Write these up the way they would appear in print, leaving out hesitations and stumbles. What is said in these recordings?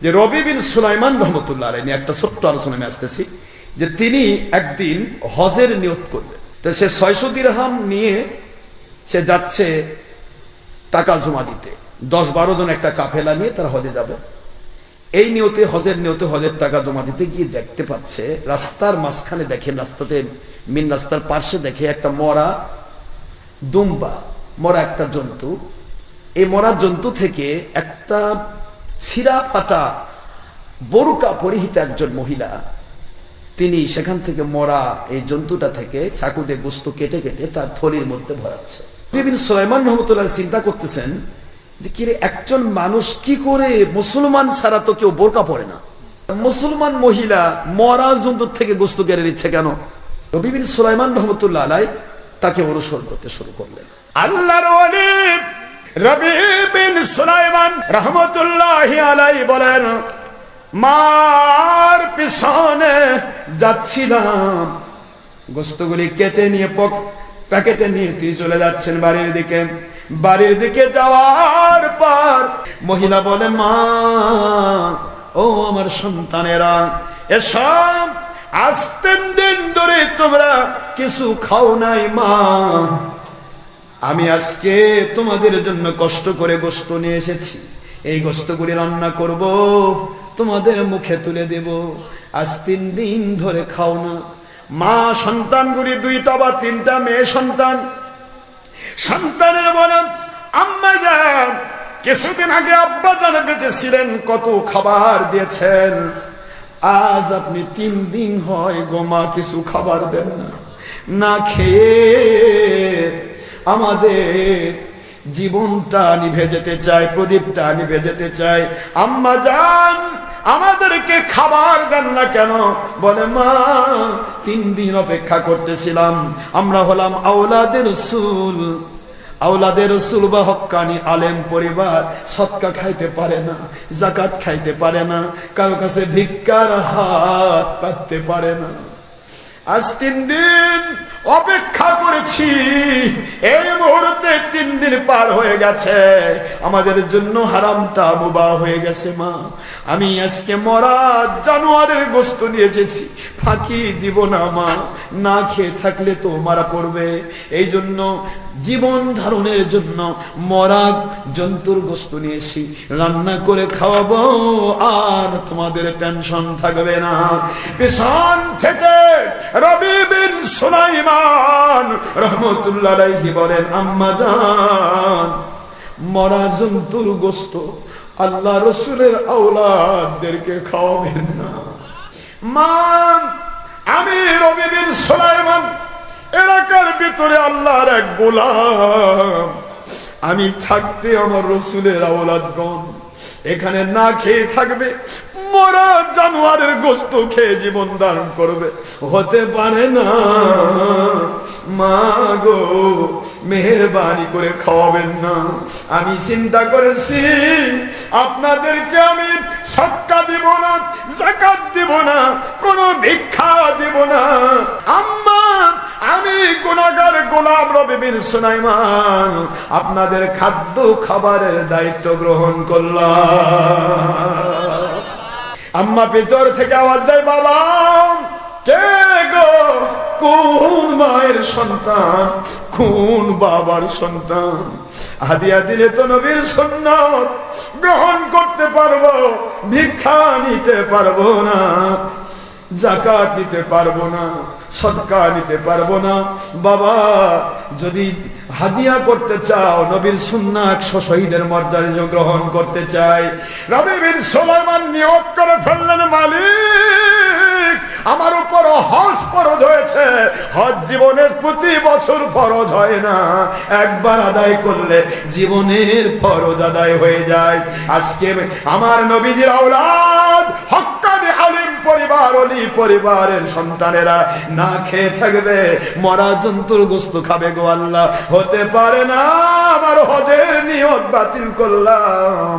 যে রবি বিন সুলাইমান রহমতুল্লাহ আলাইহি নিয়ে একটা ছোট্ট আলোচনা আমি আসতেছি যে তিনি একদিন হজের নিয়ত করলেন। তো সে 600 দিরহাম নিয়ে সে যাচ্ছে টাকা জমা দিতে। 10-12 জন একটা কাফেলা নিয়ে তারা হজে যাবে। এই নিয়তে হজের টাকা জমা দিতে গিয়ে দেখতে পাচ্ছে রাস্তার মাঝখানে দেখে, রাস্তাতে মিন রাস্তার পাশে দেখে একটা মরা দুম্বা, মরা একটা জন্তু। এই মরা জন্তু থেকে একটা ছিঁড়া ফাটা বোরকা পরিহিত একজন মহিলা, তিনি সেখান থেকে মরা এই জন্তুটা থেকে চাকু দিয়ে গোশত কেটে কেটে তার থলির মধ্যে ভরাচ্ছে। বিভিন্ন সুলাইমান রহমতুল্লাহ চিন্তা করতেছেন যে কিরে, একজন মানুষ কি করে, মুসলমান ছাড়া তো কেউ বোরকা পরে না, মুসলমান মহিলা মরা জন্তুর থেকে গোশত কেড়ে নিচ্ছে কেন? রবি বিন সুলাইমান রহমতুল্লাহ আলাইহি তাকে অনুসরণ করতে শুরু করলেন। আল্লাহর ওলি রবি বিন সুলাইমান রহমতুল্লাহি আলাইহি বলেন, মার পিছনে যাচ্ছিলাম, গোশতগুলি কেটে নিয়ে প্যাকেটে নিয়ে তিনি চলে যাচ্ছেন বাড়ির দিকে যাওয়ার পর মহিলা বলে, মা ও আমার সন্তানেরা, এসব আজ 3 দিন ধরে তোমরা কিছু খাও নাই মা, আমি আজকে তোমাদের জন্য কষ্ট করে গোশত নিয়ে এসেছি, এই গোশতগুলি রান্না করব, তোমাদের মুখে তুলে দেব, আজ 3 দিন ধরে খাও না। মা সন্তানগুলি 2টা বা 3টা মেয়ে সন্তানের বলেন, আম্মা জান, কিছুদিন আগে আব্বা জান বেঁচে ছিলেন, কত খাবার দিয়েছেন, আজ আপনি 3 দিন হয় গোমা কিছু খাবার দেন না, না খেয়ে আমাদের জীবনটা নিভে যেতে চায়, প্রদীপটা নিভে যেতে চায়, আম্মা জান আমাদেরকে খাবার দেন না কেন? বলে, মা 3 দিন অপেক্ষা করতেছিলাম, আমরা হলাম আওলাদের রসুল বা হক্কানি আলেম পরিবার, সদকা খাইতে পারে না, যাকাত খাইতে পারে না, কারো কাছে ভিক্ষার হাত পাততে পারে না, আজ 3 দিন অপেক্ষা করেছি, এই মুহূর্তে 3 দিন পার হয়ে গেছে, আমাদের জন্য হারামটা মুবাহ হয়ে গেছে মা, আমি আজকে মরা জানোয়ারের গোশত নিয়ে এসেছি, ফাঁকি দিব না মা, না খেয়ে থাকলে তো মারা পড়বে, এই জন্য জীবন ধারণের জন্য মরা জন্তুর গোশত নিয়েছি, রান্না করে খাওয়াবো, আর তোমাদের টেনশন থাকবে না। পেছন থেকে রবি বিন সুলাইমান রহমতুল্লাহ আলাইহি বলেন, আম্মা জান মরা জন্তুর গোশত আল্লাহ রসুলের আওলাদদেরকে খাওয়াবেন না। মা, আমি রবি বিন সুলাইমান এলাকার ভিতরে আল্লাহর এক গোলাম, আমি থাকতে আমার রসুলের আওলাদগণ এখানে না খেয়ে থাকবে, মরা জানোয়ারের গোশত খেয়ে জীবন ধারণ করবে, হতে পারে না, মা গো মেহেরবানি করে খাওয়াবেন না। আমি চিন্তা করেছি আপনাদেরকে আমি সদকা দিব না, যাকাত দিব না, কোনো ভিক্ষা দিব না, আম্মা আমি গুনাহগার গোলাম রবি বিন সুলাইমান আপনাদের খাদ্য খাবারের দায়িত্ব গ্রহণ করলাম। আম্মা ভিতর থেকে আওয়াজ দেয়, বাবা কে গো, কোন মায়ের সন্তান, কোন বাবার সন্তান? হাদিয়া দিলে তো নবীর সুন্নাত গ্রহণ করতে পারবো, ভিক্ষা নিতে পারবো না, যাকাত নিতে পারবো না, সদকা নিতে পারবো না। বাবা যদি হাদিয়া করতে চাও, নবীর সুন্নাত শহীদের মর্যাদা গ্রহণ করতে চাই। রবি বিন সুলাইমান নিয়ত করে ফেললেন, মালিক আমার উপর হজ ফরজ হয়েছে, হজ জীবনের প্রতি বছর ফরজ হয় না, একবার আদায় করলে জীবনের ফরজ আদায় হয়ে যায়। আজকে আমার নবীজির আওলাদ হক্কানি আলিম পরিবার, ওলি পরিবারের সন্তানেরা না খেয়ে থাকবে, মরা জন্তুর গোশত খাবে গো আল্লাহ, হতে পারে না, আমার হজের নিয়ত বাতিল করলাম,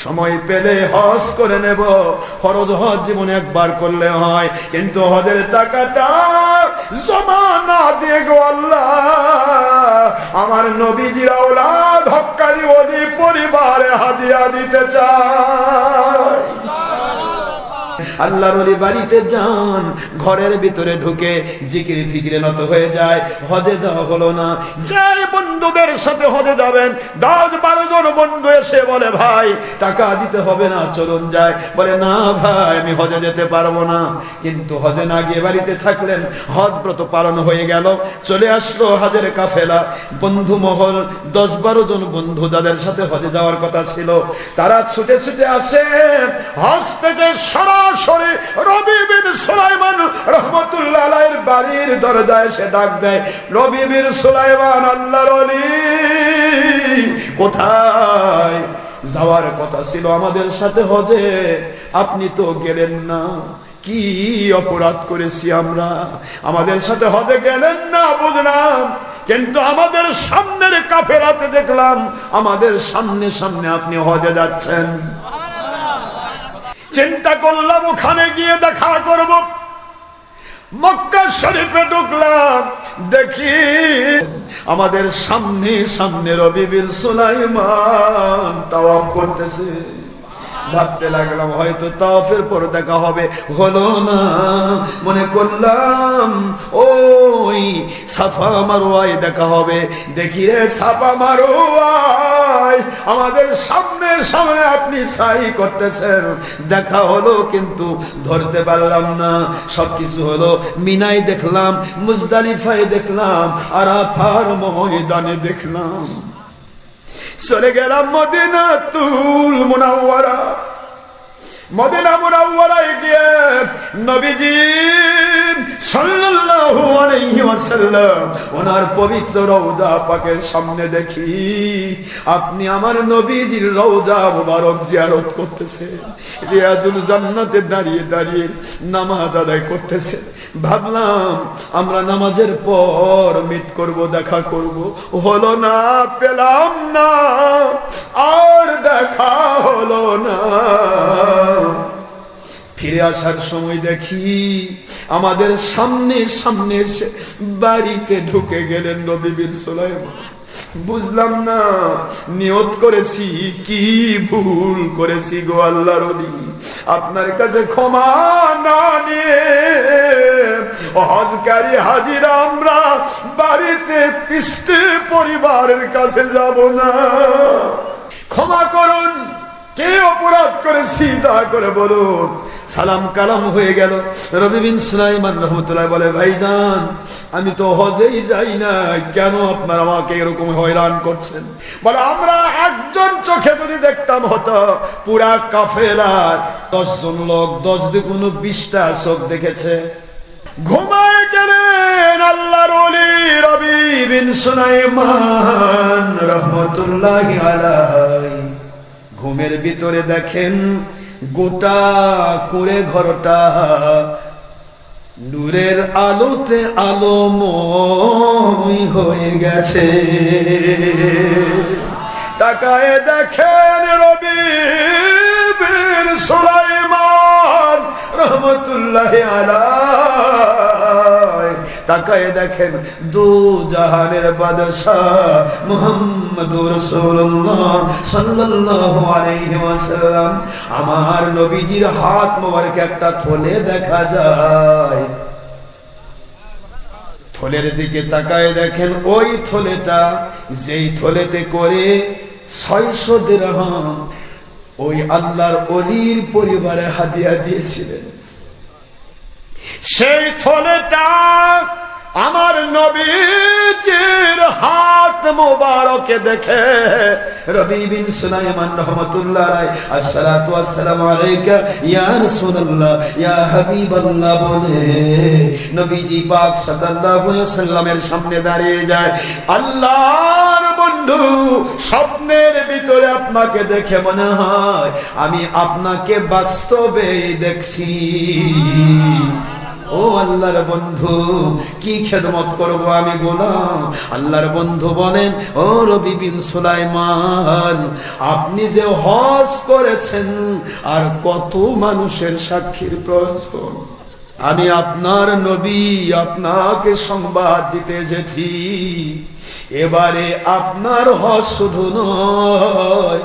সময় পেলে হজ করে নেব, ফরজ হজ জীবনে একবার করলে হয়, কিন্তু হজের টাকাটা জমা না দিয়ে গো আল্লাহ আমার নবীজির আওলাদ হক্কানি ওলি পরিবারে হাদিয়া দিতে চাই। আল্লাহর ওলি বাড়িতে যান, ঘরের ভিতরে ঢুকে জিকির ফিকিরে নত হয়ে যায়, হজে যাওয়া হলো না। যে বন্ধুদের সাথে হজে যাবেন 10-12 জন বন্ধু এসে বলে ভাই টাকা দিতে হবে না, চলুন যায়। বলে না ভাই আমি হজে যেতে পারবো না। কিন্তু হজে না গিয়ে বাড়িতে থাকলেন, হজ ব্রত পালন হয়ে গেল, চলে আসলো হজের কাফেলা। বন্ধু মহল 10-12 জন বন্ধু যাদের সাথে হজে যাওয়ার কথা ছিল, তারা ছুটে ছুটে আসে হজ থেকে সরাসরি রবি বিন সুলাইমান রহমতুল্লাহ আলাইহির বাড়ির দরজায় এসে ডাক দেয়, রবি বিন সুলাইমান আল্লাহর ওলি কোথায়? যাওয়ার কথা ছিল আমাদের সাথে হজে, আপনি তো গেলেন না, কি অপরাধ করেছি আমরা? আমাদের সাথে হজে গেলেন না বুঝলাম, কিন্তু আমাদের সামনের কাফেলাতে দেখলাম আমাদের সামনে সামনে আপনি হজে যাচ্ছেন। চিন্তা করলাম ওখানে গিয়ে দেখা করব। মক্কা শরীফে ঢুকলাম, দেখি আমাদের সামনে সামনে রবি বিন সুলাইমান তাওয়াফ করতেছে। ভাবতে লাগলাম হয়তো তাওয়াফের পর দেখা হবে, হলো না। মনে করলাম ওই সাফা মারওয়ায় দেখা হবে, দেখি রে সাফা মারওয়ায় আমাদের সামনে সামনে আপনি সাই করতেছেন। দেখা হলো কিন্তু ধরতে পারলাম না। সবকিছু হলো মিনায় দেখলাম, মুজদালিফায় দেখলাম, আরাফার ময়দানে দেখলাম। চলে গেলাম মদিনাতুল মুনাওয়ারা। মদিনা মুনাওয়ারায় গিয়ে নবীজি সাল্লাল্লাহু আলাইহি ওয়াসাল্লাম ওনার পবিত্র রওজা পাকের সামনে দেখি আপনি আমার নবীজির রওজা মুবারক জিয়ারত করতেছেন, রিয়াজুল জান্নাতে দাঁড়িয়ে দাঁড়িয়ে নামাজ আদায় করতেছেন। ভাবলাম আমরা নামাজের পর মিট করব, দেখা করব, হলো না, পেলাম না, আর দেখা হলো না। ফিরে আসার সময় দেখি আমাদের সামনে সামনে বাড়িতে ঢুকে গেলেন নবী বিন সুলাইমান। বুঝলাম না নিয়ত করেছি কি ভুল করেছি গো আল্লাহর ওলি, আপনার কাছে ক্ষমা না নিয়ে হজকারী হাজিরা আমরা বাড়িতে পিস্তে পরিবারের কাছে যাব না, ক্ষমা করুন। কে অপরাধ করেছি তা করে বলুন। সালাম কালাম হয়ে গেল। রবি বিন সুলাইমান রহমতুল্লাহ বলে ভাইজান আমি তো হজেই যাই না, কেন আপনারা আমাকে এরকম হয়রান করছেন? বলে আমরা একজন চোখে যদি দেখতাম হতো, পুরা কাফেলার 10 জন লোক 10 দ্বিগুণ 20টা চোখ দেখেছে। ঘুমায় গেলেন আল্লাহর ওলি রবি বিন সুলাইমান রহমতুল্লাহি আলাইহি। ঘুমের ভিতরে দেখেন গোটা করে ঘরটা নূরের আলোতে আলোময় হয়ে গেছে। তাকায় দেখেন রবি বিন সুলাইমান রহমতুল্লাহি আলাইহি। তাকায় দেখেন দু জাহানের বাদশাহ মুহাম্মদুর রাসূলুল্লাহ সাল্লাল্লাহু আলাইহি ওয়াসাল্লাম। আমার নবীজির হাত মোবারক একটা থলে দেখা যায়। থলের দিকে তাকায় দেখেন ওই থলেটা, যেই থলেতে করে 600 দিরহাম ওই আল্লাহর ওলির পরিবারে হাদিয়া দিয়েছিলেন। সেই থলেটা আমার নবীজির হাত মোবারকে দেখে রবি বিন সুলাইমান রাহমাতুল্লাহ আলাইহি আসসালাতু ওয়াসসালামু আলাইকা ইয়া রাসূলুল্লাহ ইয়া হাবিবাল্লাহ বলে নবীজি পাক সাল্লাল্লাহু আলাইহি ওয়াসাল্লামের সামনে দাঁড়িয়ে যায়। আল্লাহর বন্ধু স্বপ্নের ভিতরে আপনাকে দেখে মনে হয় আমি আপনাকে বাস্তবে দেখছি। ও আল্লাহর বন্ধু কি খেদমত করব আমি গোলাম। আল্লাহর বন্ধু বলেন ও রবি বিন সুলাইমান আপনি যে হজ করেছেন আর কত মানুষের সাক্ষীর প্রয়োজন। আমি আপনার নবী আপনাকে সংবাদ দিতে এসেছি। এবারে আপনার হজ শুধু নয়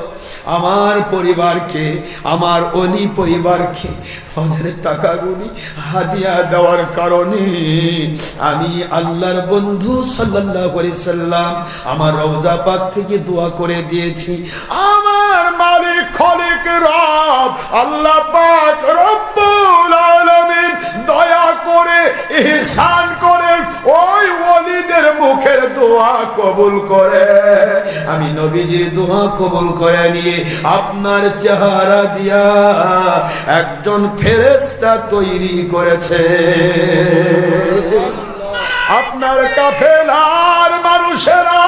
আমার পরিবারকে, আমার অলি পরিবারকে হজের টাকাগুলি হাদিয়া দেওয়ার কারণে আমি আল্লাহর বন্ধু সাল্লাল্লাহু আলাইহি সাল্লাম আমার রওজা পাক থেকে দোয়া করে দিয়েছি, আমার মালিক খলিক রব আল্লাহ পাক রব্বুল আলামিন দয়া করে ইহসান করে ওই ওলিদের মুখের দোয়া কবুল করে আমি নবীজির দোয়া কবুল করে নিয়ে আপনার চেহারা দিয়া একজন ফেরেশতা তৈরি করেছে। আপনার কাফেলার মানুষেরা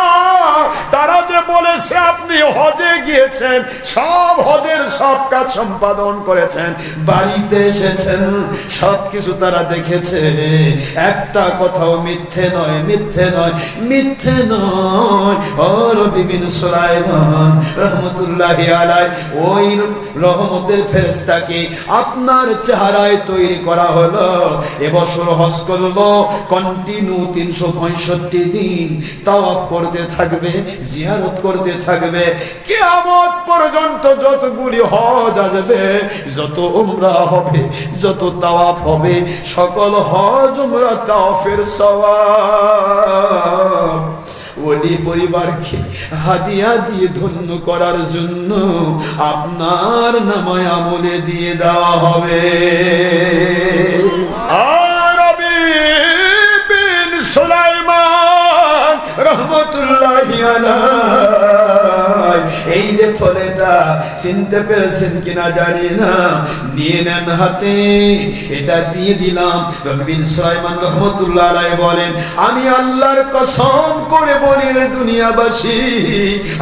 তারা যে বলেছে আপনি হজে গিয়েছেন, সব হজের সব কাজ সম্পাদন করেছেন, বাড়িতে এসেছেন, সবকিছু তারা দেখেছে, একটা কথাও মিথ্যে নয়, মিথ্যে নয়, মিথ্যে নয়। ও রবি বিন সুলাইমান রহমতুল্লাহি আলাইহি ওই রহমতের ফেরেশতাকে আপনার চেহারায় তৈরি করা হলো। এবছর হজ করলো, কন্টিনিউ 365 দিন তাওয়াফ করতে থাকবে, জিয়ারত করতে থাকবে, কিয়ামত পর্যন্ত যতগুলি হজ আসবে, যত উমরা হবে, যত তাওয়াফ হবে, সকল হজ উমরা তাওয়াফের সওয়াব ওলি পরিবারকে হাদিয়া দিয়ে ধন্য করার জন্য আপনার নামায় আমলে দিয়ে দেওয়া হবে। সুলাইমান রহমতুল্লাহি আলাইহি এই যে থলেটা চিনতে পেরেছেন কিনা জানি না, নিয়ে নেন হাতে, এটা দিয়ে দিলাম। রবি বিন সুলাইমান রহমতুল্লাহ আলাইহি বলেন, আমি আল্লাহর কসম করে বলি রে দুনিয়াবাসী,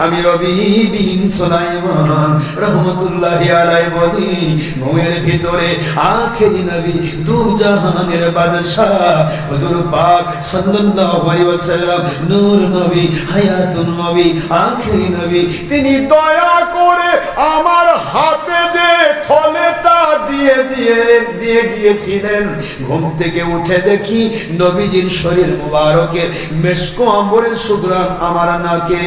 আমি রবি বিন সুলাইমান রহমতুল্লাহি আলাইহি বলি, মুয়ের ভিতরে আখেরি নবী দু জাহানের বাদশা হুজুর পাক সাল্লাল্লাহু আলাইহি ওয়াসাল্লাম নূর নবী, হায়াতুন নবী, আখেরি নবী, তিনি দয়া করে আমার হাতে যে থলেটা দিয়ে গিয়েছিলেন, ঘুম থেকে উঠে দেখি নবীজির শরীর মুবারকের মেশক আম্বরের সুঘ্রাণ আমার নাকে,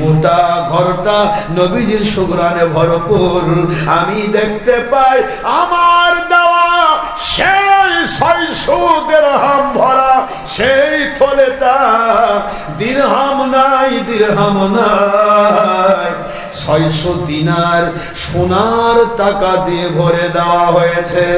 গোটা ঘরটা নবীজির সুঘ্রাণে ভরপুর। আমি দেখতে পাই আমার দেওয়া সেই 600 দিরহাম ভরা সেই থলেটা, দিরহাম নাই, দিরহাম নাই, 600 দিনার সোনার টাকা দিয়ে ভরে দেওয়া হয়েছে।